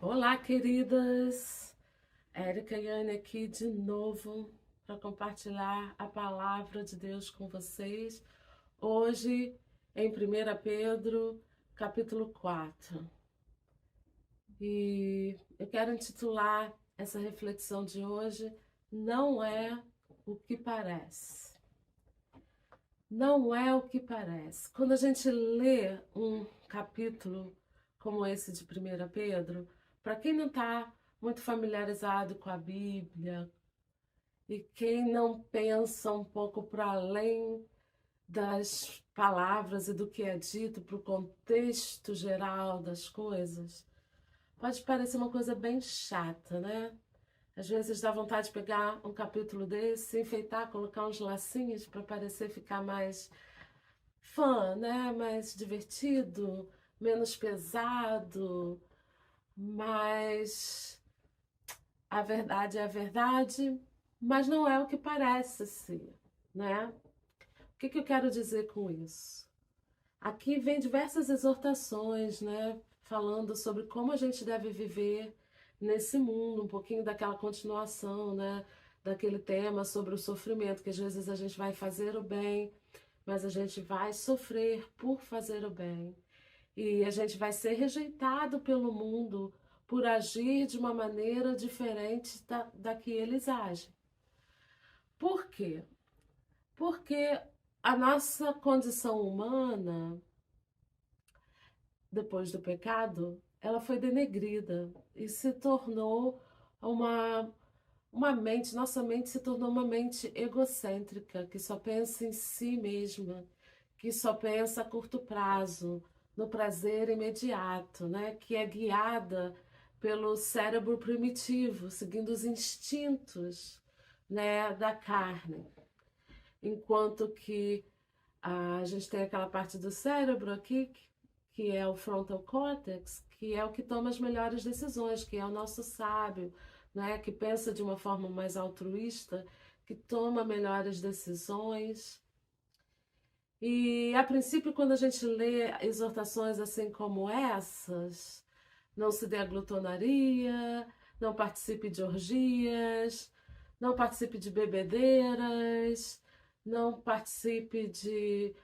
Olá, queridas! Érica e Anne aqui de novo para compartilhar a palavra de Deus com vocês. Hoje, em 1 Pedro, capítulo 4. E eu quero intitular essa reflexão de hoje: Não é o que parece. Não é o que parece. Quando a gente lê um capítulo como esse de 1 Pedro, para quem não está muito familiarizado com a Bíblia e quem não pensa um pouco para além das palavras e do que é dito, para o contexto geral das coisas, pode parecer uma coisa bem chata, né? Às vezes dá vontade de pegar um capítulo desse, enfeitar, colocar uns lacinhos para parecer ficar mais fã, né? Mais divertido, menos pesado, mas a verdade é a verdade, mas não é o que parece ser, né? O que eu quero dizer com isso? Aqui vem diversas exortações, né? Falando sobre como a gente deve viver nesse mundo, um pouquinho daquela continuação, né? Daquele tema sobre o sofrimento, que às vezes a gente vai fazer o bem, mas a gente vai sofrer por fazer o bem. E a gente vai ser rejeitado pelo mundo por agir de uma maneira diferente da que eles agem. Por quê? Porque a nossa condição humana, depois do pecado, ela foi denegrida e se tornou uma, uma mente, nossa mente se tornou uma mente egocêntrica, que só pensa em si mesma, que só pensa a curto prazo, no prazer imediato, né? Que é guiada pelo cérebro primitivo, seguindo os instintos, né, da carne. Enquanto que a gente tem aquela parte do cérebro aqui, que é o frontal cortex, que é o que toma as melhores decisões, que é o nosso sábio, né? Que pensa de uma forma mais altruísta, que toma melhores decisões. E a princípio, quando a gente lê exortações assim como essas, não se dê a glutonaria, não participe de orgias, não participe de bebedeiras, não participe de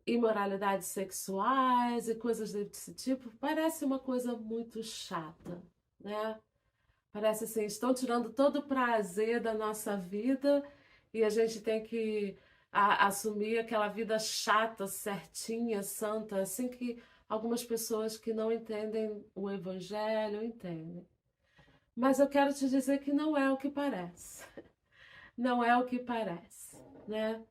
imoralidades sexuais e coisas desse tipo, parece uma coisa muito chata, né? Parece assim, estão tirando todo o prazer da nossa vida e a gente tem que assumir aquela vida chata, certinha, santa, assim que algumas pessoas que não entendem o evangelho entendem. Mas eu quero te dizer que não é o que parece. Não é o que parece, né?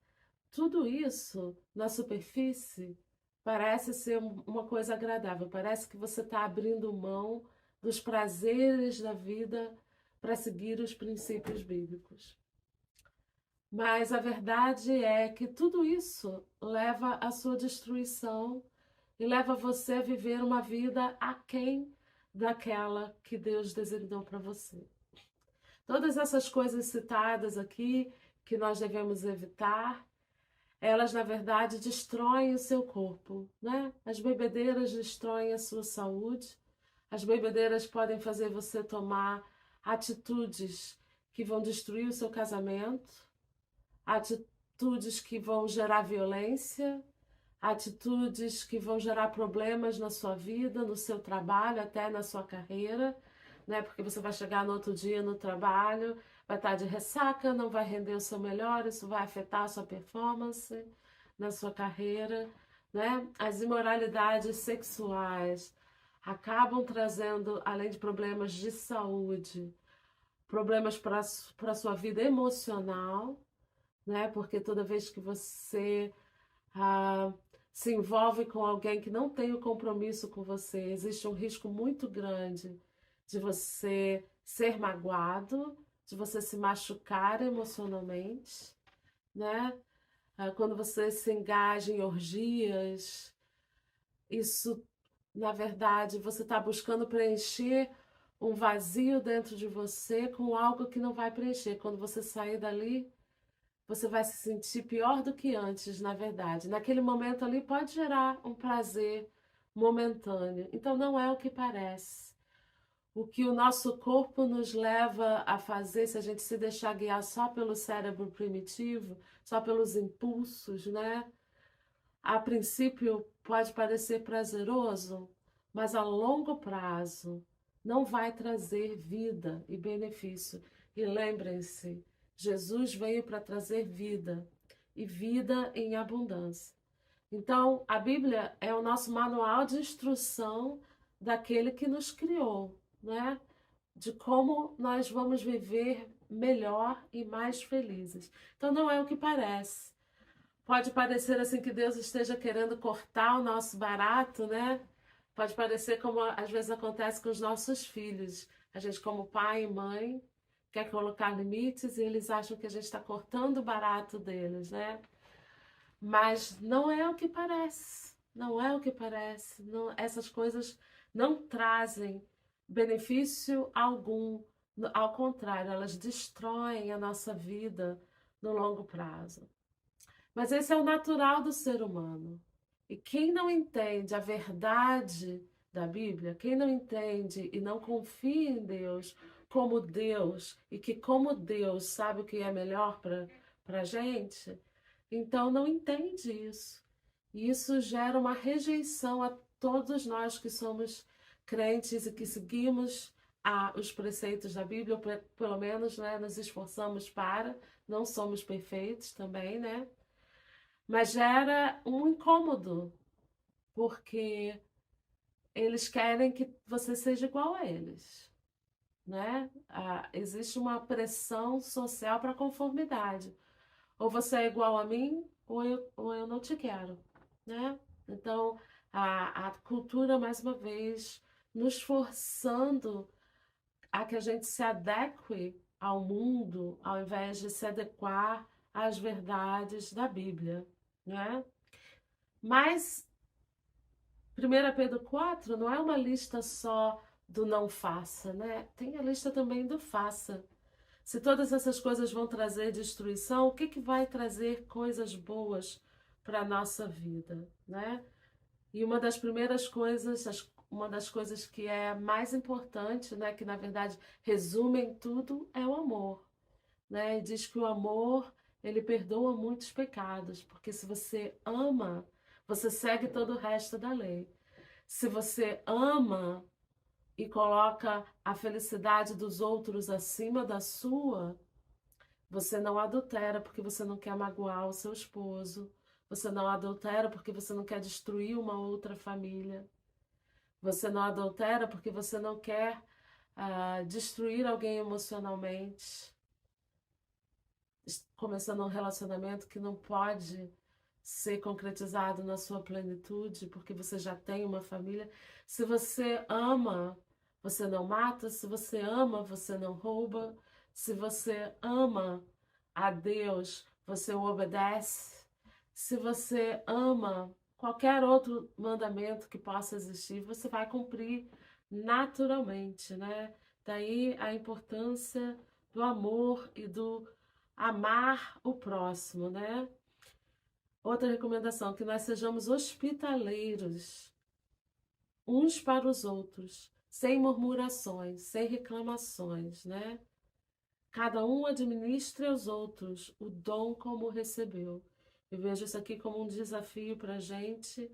Tudo isso na superfície parece ser uma coisa agradável, parece que você está abrindo mão dos prazeres da vida para seguir os princípios bíblicos. Mas a verdade é que tudo isso leva à sua destruição e leva você a viver uma vida aquém daquela que Deus designou para você. Todas essas coisas citadas aqui que nós devemos evitar, elas na verdade destroem o seu corpo, né? As bebedeiras destroem a sua saúde. As bebedeiras podem fazer você tomar atitudes que vão destruir o seu casamento, atitudes que vão gerar violência, atitudes que vão gerar problemas na sua vida, no seu trabalho, até na sua carreira, né? Porque você vai chegar no outro dia no trabalho, vai estar de ressaca, não vai render o seu melhor, isso vai afetar a sua performance na sua carreira, né? As imoralidades sexuais acabam trazendo, além de problemas de saúde, problemas para a sua vida emocional, né? Porque toda vez que você ah, se envolve com alguém que não tem o compromisso com você, existe um risco muito grande de você ser magoado, de você se machucar emocionalmente, né? Quando você se engaja em orgias, isso, na verdade, você está buscando preencher um vazio dentro de você com algo que não vai preencher. Quando você sair dali, você vai se sentir pior do que antes, na verdade. Naquele momento ali pode gerar um prazer momentâneo. Então não é o que parece. o que o nosso corpo nos leva a fazer, se a gente se deixar guiar só pelo cérebro primitivo, só pelos impulsos, né? A princípio pode parecer prazeroso, mas a longo prazo não vai trazer vida e benefício. E lembrem-se, Jesus veio para trazer vida e vida em abundância. Então, a Bíblia é o nosso manual de instrução daquele que nos criou, né? De como nós vamos viver melhor e mais felizes. Então, não é o que parece. Pode parecer assim que Deus esteja querendo cortar o nosso barato, né? Pode parecer como às vezes acontece com os nossos filhos. A gente, como pai e mãe, quer colocar limites e eles acham que a gente está cortando o barato deles, né? Mas não é o que parece. Não é o que parece. Não, essas coisas não trazem benefício algum. Ao contrário, elas destroem a nossa vida no longo prazo. Mas esse é o natural do ser humano. E quem não entende a verdade da Bíblia, quem não entende e não confia em Deus como Deus, e que como Deus sabe o que é melhor para a gente, então não entende isso. E isso gera uma rejeição a todos nós que somos crentes e que seguimos os preceitos da Bíblia, ou pelo menos, né, nos esforçamos para, não somos perfeitos também, né? Mas gera um incômodo, porque eles querem que você seja igual a eles, né? Existe uma pressão social para conformidade. Ou você é igual a mim, ou eu não te quero, né? Então, a cultura, mais uma vez, nos forçando a que a gente se adeque ao mundo, ao invés de se adequar às verdades da Bíblia, né? Mas 1 Pedro 4 não é uma lista só do não faça, né? Tem a lista também do faça. Se todas essas coisas vão trazer destruição, o que que vai trazer coisas boas para a nossa vida, né? E uma das primeiras coisas, uma das coisas que é mais importante, né, que na verdade resume em tudo, é o amor, né? E diz que o amor, ele perdoa muitos pecados, porque se você ama, você segue todo o resto da lei. Se você ama e coloca a felicidade dos outros acima da sua, você não adultera porque você não quer magoar o seu esposo. Você não adultera porque você não quer destruir uma outra família. Você não adultera porque você não quer destruir alguém emocionalmente. Começando um relacionamento que não pode ser concretizado na sua plenitude, porque você já tem uma família. Se você ama, você não mata. Se você ama, você não rouba. Se você ama a Deus, você o obedece. Se você ama qualquer outro mandamento que possa existir, você vai cumprir naturalmente, né? Daí a importância do amor e do amar o próximo, né? Outra recomendação, que nós sejamos hospitaleiros uns para os outros, sem murmurações, sem reclamações, né? Cada um administre aos outros o dom como recebeu. Eu vejo isso aqui como um desafio para a gente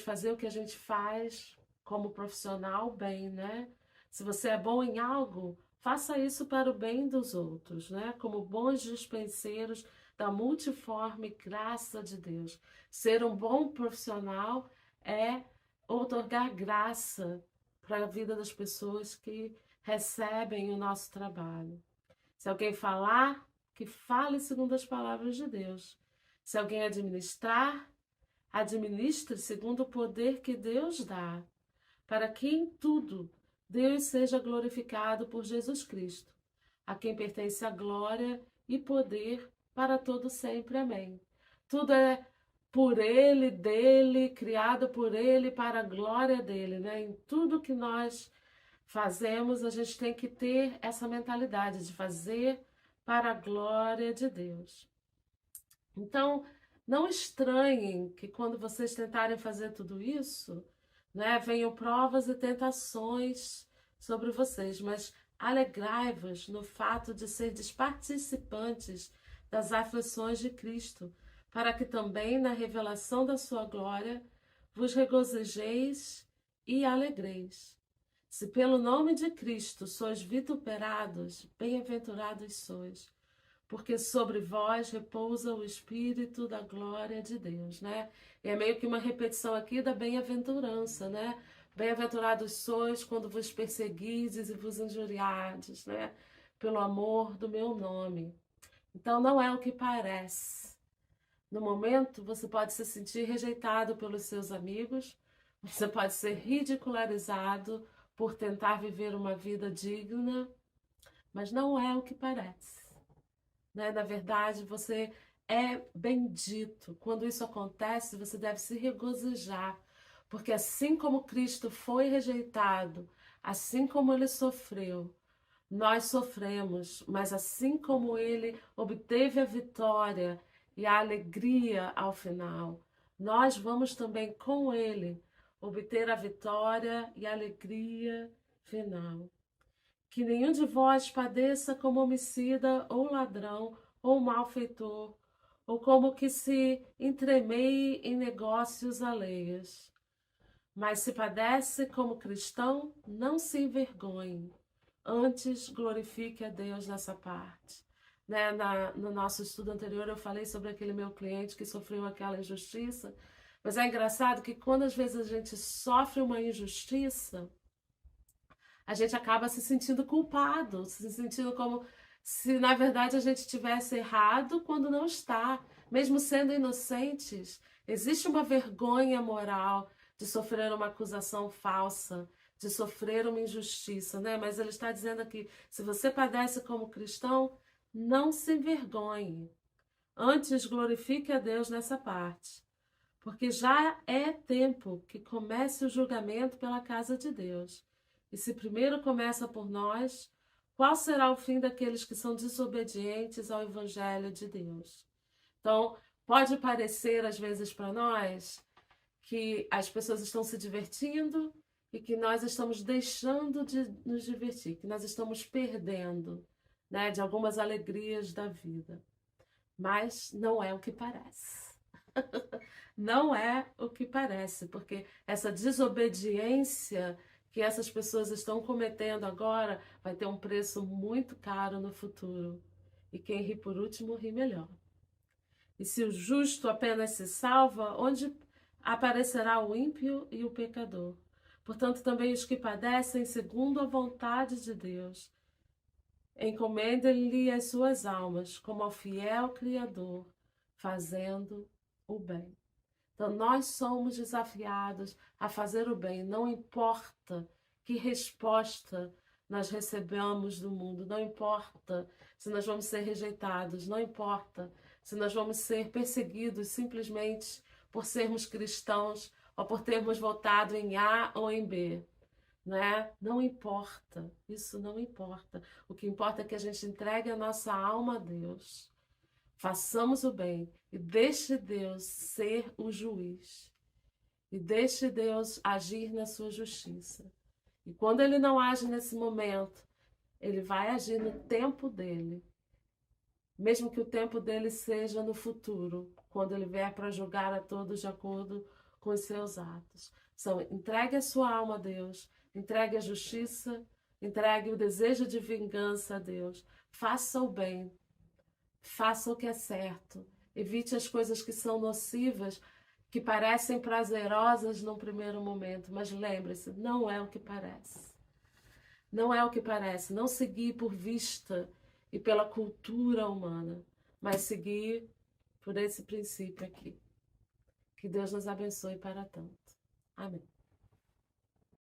fazer o que a gente faz como profissional bem, né? Se você é bom em algo, faça isso para o bem dos outros, né? Como bons dispenseiros da multiforme graça de Deus. Ser um bom profissional é outorgar graça para a vida das pessoas que recebem o nosso trabalho. Se alguém falar, que fale segundo as palavras de Deus. Se alguém administrar, administre segundo o poder que Deus dá, para que em tudo Deus seja glorificado por Jesus Cristo, a quem pertence a glória e poder para todo sempre. Amém. Tudo é por Ele, dele, criado por Ele, para a glória dele, né? Em tudo que nós fazemos, a gente tem que ter essa mentalidade de fazer para a glória de Deus. Então, não estranhem que quando vocês tentarem fazer tudo isso, né? Venham provas e tentações sobre vocês, mas alegrai-vos no fato de serdes participantes das aflições de Cristo, para que também na revelação da sua glória vos regozijeis e alegreis. Se pelo nome de Cristo sois vituperados, bem-aventurados sois, porque sobre vós repousa o Espírito da glória de Deus, né? E é meio que uma repetição aqui da bem-aventurança, né? Bem-aventurados sois quando vos perseguides e vos injuriardes, né? Pelo amor do meu nome. Então não é o que parece. No momento, você pode se sentir rejeitado pelos seus amigos, você pode ser ridicularizado por tentar viver uma vida digna, mas não é o que parece, né? Na verdade, você é bendito. Quando isso acontece, você deve se regozijar, porque assim como Cristo foi rejeitado, assim como ele sofreu, nós sofremos, mas assim como ele obteve a vitória e a alegria ao final, nós vamos também com ele obter a vitória e a alegria final. Que nenhum de vós padeça como homicida ou ladrão ou malfeitor, ou como que se entremeie em negócios alheios. Mas se padece como cristão, não se envergonhe, antes glorifique a Deus nessa parte. Né? No nosso estudo anterior eu falei sobre aquele meu cliente que sofreu aquela injustiça, mas é engraçado que quando às vezes a gente sofre uma injustiça, a gente acaba se sentindo culpado, se sentindo como se na verdade a gente tivesse errado quando não está, mesmo sendo inocentes. Existe uma vergonha moral de sofrer uma acusação falsa, de sofrer uma injustiça, né? Mas ele está dizendo aqui, se você padece como cristão, não se envergonhe. Antes glorifique a Deus nessa parte, porque já é tempo que comece o julgamento pela casa de Deus. E se primeiro começa por nós, qual será o fim daqueles que são desobedientes ao Evangelho de Deus? Então, pode parecer às vezes para nós que as pessoas estão se divertindo e que nós estamos deixando de nos divertir, que nós estamos perdendo, né, de algumas alegrias da vida. Mas não é o que parece. Não é o que parece, porque essa desobediência que essas pessoas estão cometendo agora vai ter um preço muito caro no futuro. E quem ri por último ri melhor. E se o justo apenas se salva, onde aparecerá o ímpio e o pecador? Portanto, também os que padecem segundo a vontade de Deus, encomendem-lhe as suas almas como ao fiel Criador, fazendo o bem. Então, nós somos desafiados a fazer o bem, não importa que resposta nós recebamos do mundo, não importa se nós vamos ser rejeitados, não importa se nós vamos ser perseguidos simplesmente por sermos cristãos ou por termos votado em A ou em B, né? Não importa, isso não importa. O que importa é que a gente entregue a nossa alma a Deus. Façamos o bem e deixe Deus ser o juiz. E deixe Deus agir na sua justiça. E quando ele não age nesse momento, ele vai agir no tempo dele. Mesmo que o tempo dele seja no futuro, quando ele vier para julgar a todos de acordo com os seus atos. Então, entregue a sua alma a Deus, entregue a justiça, entregue o desejo de vingança a Deus. Faça o bem. Faça o que é certo. Evite as coisas que são nocivas, que parecem prazerosas num primeiro momento. Mas lembre-se, não é o que parece. Não é o que parece. Não seguir por vista e pela cultura humana, mas seguir por esse princípio aqui. Que Deus nos abençoe para tanto. Amém.